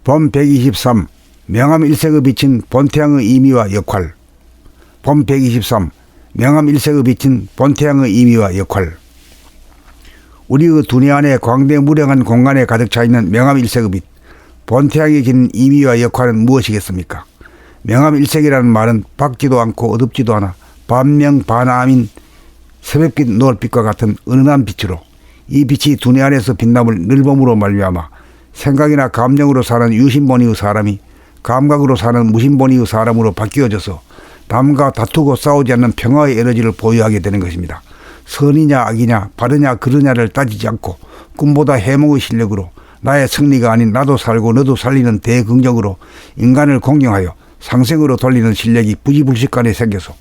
본 123 명암 일색의 비친 본태양의 의미와 역할. 본 123 명암 일색의 비친 본태양의 의미와 역할. 우리의 두뇌 안에 광대무량한 공간에 가득 차 있는 명암 일색의 빛, 본태양이 지닌 의미와 역할은 무엇이겠습니까? 명암 일색이라는 말은 밝지도 않고 어둡지도 않아 반명반암인 새벽빛 노을빛과 같은 은은한 빛으로, 이 빛이 두뇌 안에서 빛남을 늘봄으로 말미암아 생각이나 감정으로 사는 유심본의의 사람이 감각으로 사는 무심본의의 사람으로 바뀌어져서 남과 다투고 싸우지 않는 평화의 에너지를 보유하게 되는 것입니다. 선이냐 악이냐 바르냐 그르냐를 따지지 않고 꿈보다 해몽의 실력으로 나의 승리가 아닌 나도 살고 너도 살리는 대긍정으로 인간을 공경하여 상생으로 돌리는 실력이 부지불식간에 생겨서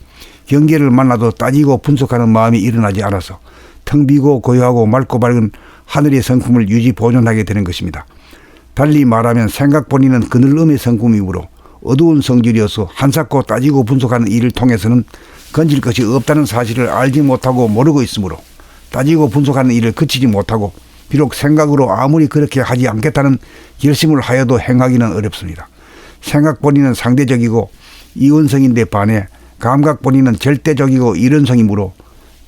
경계를 만나도 따지고 분석하는 마음이 일어나지 않아서 텅 비고 고요하고 맑고 밝은 하늘의 성품을 유지 보존하게 되는 것입니다. 달리 말하면 생각 본인은 그늘음의 성품이므로 어두운 성질이어서 한사코 따지고 분석하는 일을 통해서는 건질 것이 없다는 사실을 알지 못하고 모르고 있으므로 따지고 분석하는 일을 그치지 못하고 비록 생각으로 아무리 그렇게 하지 않겠다는 결심을 하여도 행하기는 어렵습니다. 생각 본인은 상대적이고 이원성인데 반해 감각 본인은 절대적이고 이론성이므로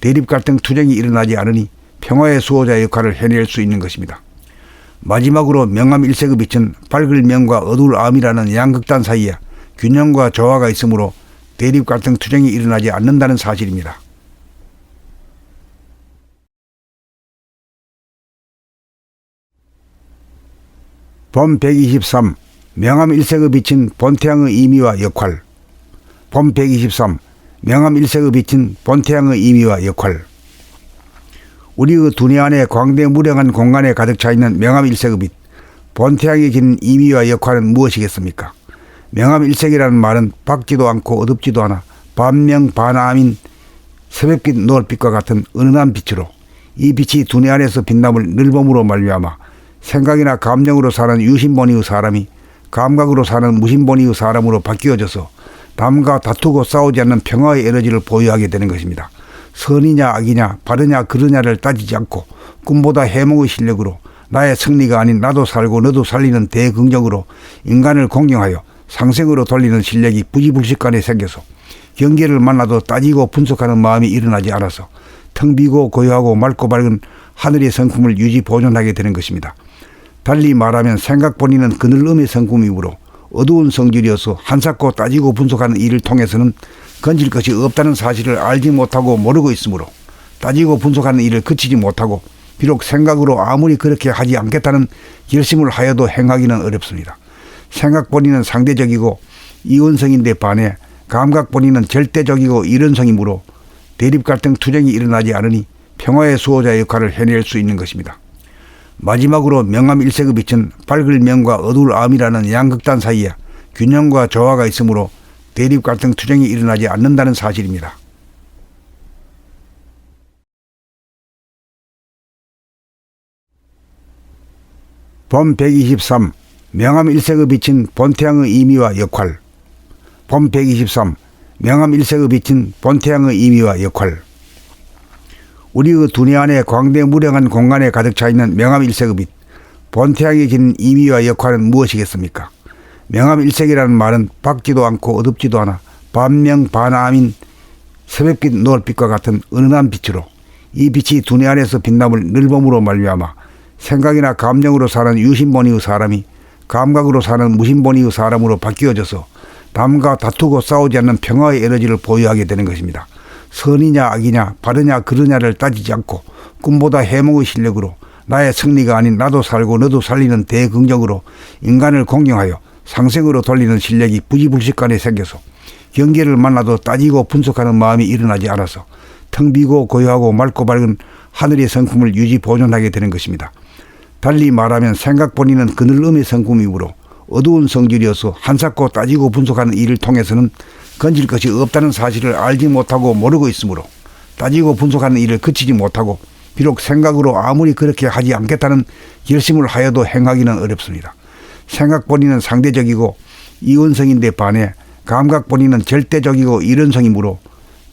대립 갈등 투쟁이 일어나지 않으니 평화의 수호자 역할을 해낼 수 있는 것입니다. 마지막으로 명암 일색의 빛은 밝을 명과 어두울 암이라는 양극단 사이에 균형과 조화가 있으므로 대립 갈등 투쟁이 일어나지 않는다는 사실입니다. 본 123 명암 일색의 비친 본태양의 의미와 역할. 본 123 명암 일색의 비친 본태양의 의미와 역할. 우리의 두뇌 안에 광대무량한 공간에 가득 차 있는 명암 일색의 빛, 본태양이 지닌 의미와 역할은 무엇이겠습니까? 명암 일색이라는 말은 밝지도 않고 어둡지도 않아 반명반암인 새벽빛 노을빛과 같은 은은한 빛으로, 이 빛이 두뇌 안에서 빛남을 늘봄으로 말미암아 생각이나 감정으로 사는 유심본의의 사람이 감각으로 사는 무심본의의 사람으로 바뀌어져서 남과 다투고 싸우지 않는 평화의 에너지를 보유하게 되는 것입니다. 선이냐 악이냐 바르냐 그르냐를 따지지 않고 꿈보다 해몽의 실력으로 나의 승리가 아닌 나도 살고 너도 살리는 대긍정으로 인간을 공경하여 상생으로 돌리는 실력이 부지불식간에 생겨서 경계를 만나도 따지고 분석하는 마음이 일어나지 않아서 텅 비고 고요하고 맑고 밝은 하늘의 성품을 유지 보존하게 되는 것입니다. 달리 말하면 생각 본인은 그늘음의 성품이므로 어두운 성질이어서 한사코 따지고 분석하는 일을 통해서는 건질 것이 없다는 사실을 알지 못하고 모르고 있으므로 따지고 분석하는 일을 그치지 못하고 비록 생각으로 아무리 그렇게 하지 않겠다는 결심을 하여도 행하기는 어렵습니다. 생각 본인은 상대적이고 이원성인데 반해 감각 본인은 절대적이고 이론성이므로 대립 갈등 투쟁이 일어나지 않으니 평화의 수호자 역할을 해낼 수 있는 것입니다. 마지막으로 명암 일색의 빛은 밝을 명과 어두울 암이라는 양극단 사이에 균형과 조화가 있으므로 대립 갈등 투쟁이 일어나지 않는다는 사실입니다. 본 123 명암 일색의 비친 본태양의 의미와 역할. 본 123 명암 일색의 비친 본태양의 의미와 역할. 우리의 두뇌 안에 광대무량한 공간에 가득 차 있는 명암 일색의 빛, 본태양이 지닌 의미와 역할은 무엇이겠습니까? 명암 일색이라는 말은 밝지도 않고 어둡지도 않아 반명반암인 새벽빛 노을빛과 같은 은은한 빛으로, 이 빛이 두뇌 안에서 빛남을 늘봄으로 말미암아 생각이나 감정으로 사는 유심본의의 사람이 감각으로 사는 무심본의의 사람으로 바뀌어져서 남과 다투고 싸우지 않는 평화의 에너지를 보유하게 되는 것입니다. 선이냐 악이냐 바르냐 그르냐를 따지지 않고 꿈보다 해몽의 실력으로 나의 승리가 아닌 나도 살고 너도 살리는 대긍정으로 인간을 공경하여 상생으로 돌리는 실력이 부지불식간에 생겨서 경계를 만나도 따지고 분석하는 마음이 일어나지 않아서 텅 비고 고요하고 맑고 밝은 하늘의 성품을 유지 보존하게 되는 것입니다. 달리 말하면 생각 본인은 그늘음의 성품이므로 어두운 성질이어서 한사코 따지고 분석하는 일을 통해서는 건질 것이 없다는 사실을 알지 못하고 모르고 있으므로 따지고 분석하는 일을 그치지 못하고 비록 생각으로 아무리 그렇게 하지 않겠다는 결심을 하여도 행하기는 어렵습니다. 생각 본인은 상대적이고 이원성인데 반해 감각 본인은 절대적이고 이론성이므로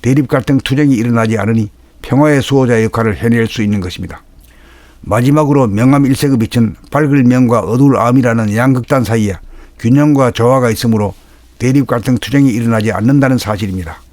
대립 갈등 투쟁이 일어나지 않으니 평화의 수호자 역할을 해낼 수 있는 것입니다. 마지막으로 명암 일색의 빛은 밝을 명과 어두울 암이라는 양극단 사이에 균형과 조화가 있으므로 대립 갈등 투쟁이 일어나지 않는다는 사실입니다.